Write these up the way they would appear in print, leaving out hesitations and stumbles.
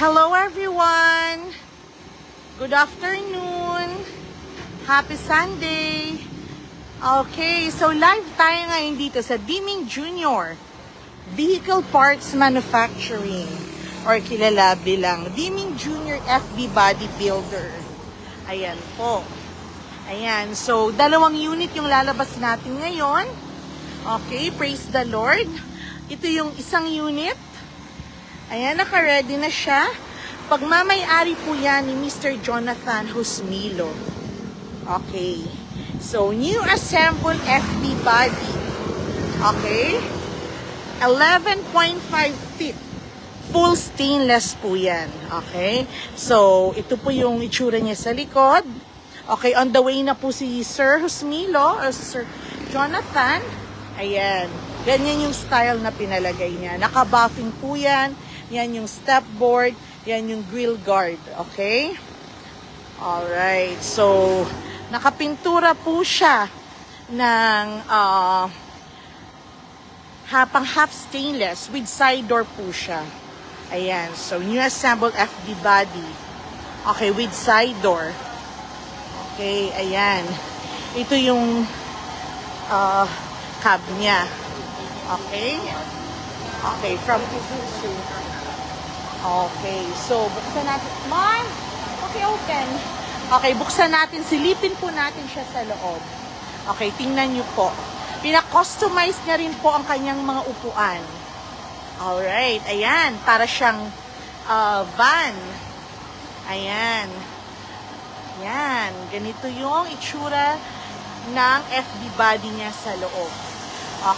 Hello everyone! Good afternoon! Happy Sunday! Okay, so live tayo ngayon dito sa Diming Junior Vehicle Parts Manufacturing or kilala bilang Diming Junior FB Bodybuilder. Ayan po. Ayan, so dalawang unit yung lalabas natin ngayon. Okay, praise the Lord. Ito yung isang unit. Ayan, naka-ready na siya. Pagmamay-ari po yan ni Mr. Jonathan Husmilo. Okay. So, new assembled FB body. Okay. 11.5 feet. Full stainless po yan. Okay. So, ito po yung itsura niya sa likod. Okay, on the way na po si Sir Husmilo or si Sir Jonathan. Ayan. Ganyan yung style na pinalagay niya. Naka-buffing po yan. Yan yung step board. Yan yung grill guard. Okay? Alright. So, nakapintura po siya ng pang half stainless with side door po siya. Ayan. So, new assembled FD body. Okay, with side door. Okay, ayan. Ito yung cab niya. Okay? Okay, from Isuzu. Okay, so buksan natin. Ma'am! Okay, open. Okay, buksan natin. Silipin po natin siya sa loob. Okay, tingnan nyo po. Pina-customize niya rin po ang kanyang mga upuan. Alright, ayan. Para siyang van. Ayan. Yan. Ganito yung itsura ng FD body niya sa loob.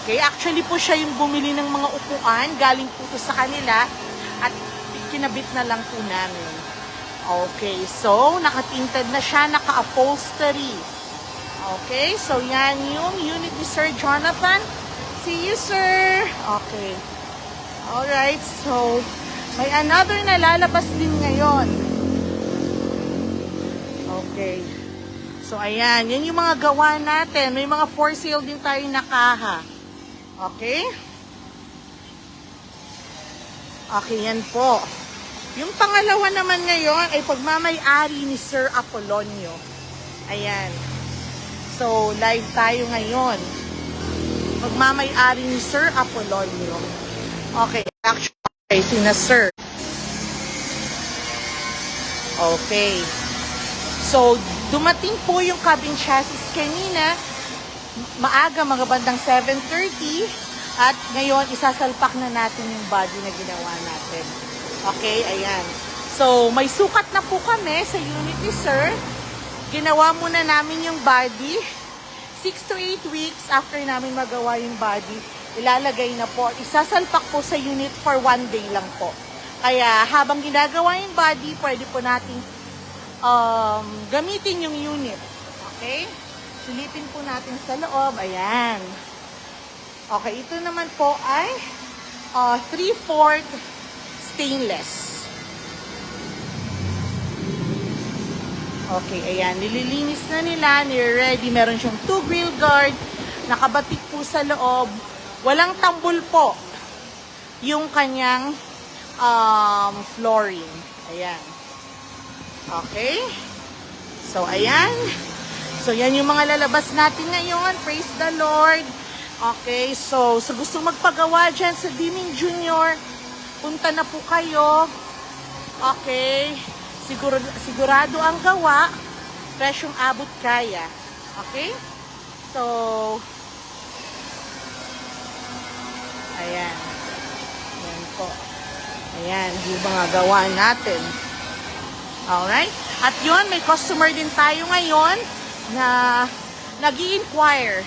Okay, actually po siya yung bumili ng mga upuan. Galing po ito sa kanila. At kinabit na lang po namin. Okay, so nakatinted na siya, naka-upholstery. Okay, so yan yung unit ni Sir Jonathan. See you, sir. Okay. Alright, so may another na lalabas din ngayon. Okay. So ayan, yan yung mga gawa natin. May mga for sale din tayo na kaha. Okay? Okay, yan po. Yung pangalawa naman ngayon ay pagmamay-ari ni Sir Apolonio. Ayan. So, live tayo ngayon. Pagmamay-ari ni Sir Apolonio. Okay, actually, sina Sir. Okay. So, dumating po yung cabin chassis kanina. Maaga, mga bandang 7:30. At ngayon, isasalpak na natin yung body na ginawa natin. Okay, ayan. So, may sukat na po kami sa unit ni Sir. Ginawa muna namin yung body. 6 to 8 weeks after namin magawa yung body, ilalagay na po. Isasalpak po sa unit for 1 day lang po. Kaya, habang ginagawa yung body, pwede po natin gamitin yung unit. Okay? Silipin po natin sa loob. Ayan. Okay, ito naman po ay 3/4 stainless. Okay, ayan. Nililinis na nila. Nire-ready. Meron siyang 2 grill guard. Nakabatik po sa loob. Walang tambol po yung kanyang flooring. Ayan. Okay. So, ayan. So, yan yung mga lalabas natin ngayon. Praise the Lord. Okay, so sa gustong magpagawa dyan sa Diming Junior, punta na po kayo. Okay, sigurado ang gawa, presyong abot kaya. Okay, so ayan. Ayan po. Ayan, yung mga gawa natin. Alright, at yun, may customer din tayo ngayon na nag-i-inquire.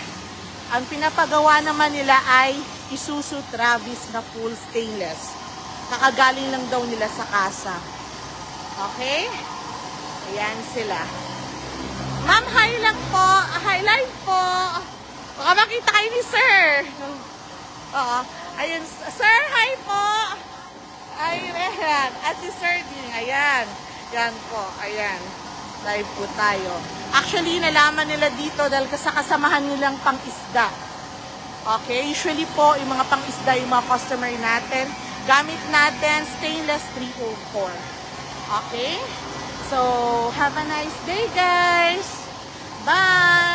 Ang pinapagawa naman nila ay Isuzu Travis na full stainless. Kakagaling lang daw nila sa kasa. Okay? Ayan sila. Ma'am, hi lang po. Hi live po. Baka makita kayo ni Sir. Oo. Ayun. Sir, hi po. Ayan. At si Sir din. Ayan. Yan po. Ayan. Live po tayo. Actually, nalaman nila dito dahil sa kasamahan nilang pang-isda. Okay? Usually po, yung mga pang-isda, yung mga customer natin, gamit natin stainless 304. Okay? So, have a nice day, guys. Bye!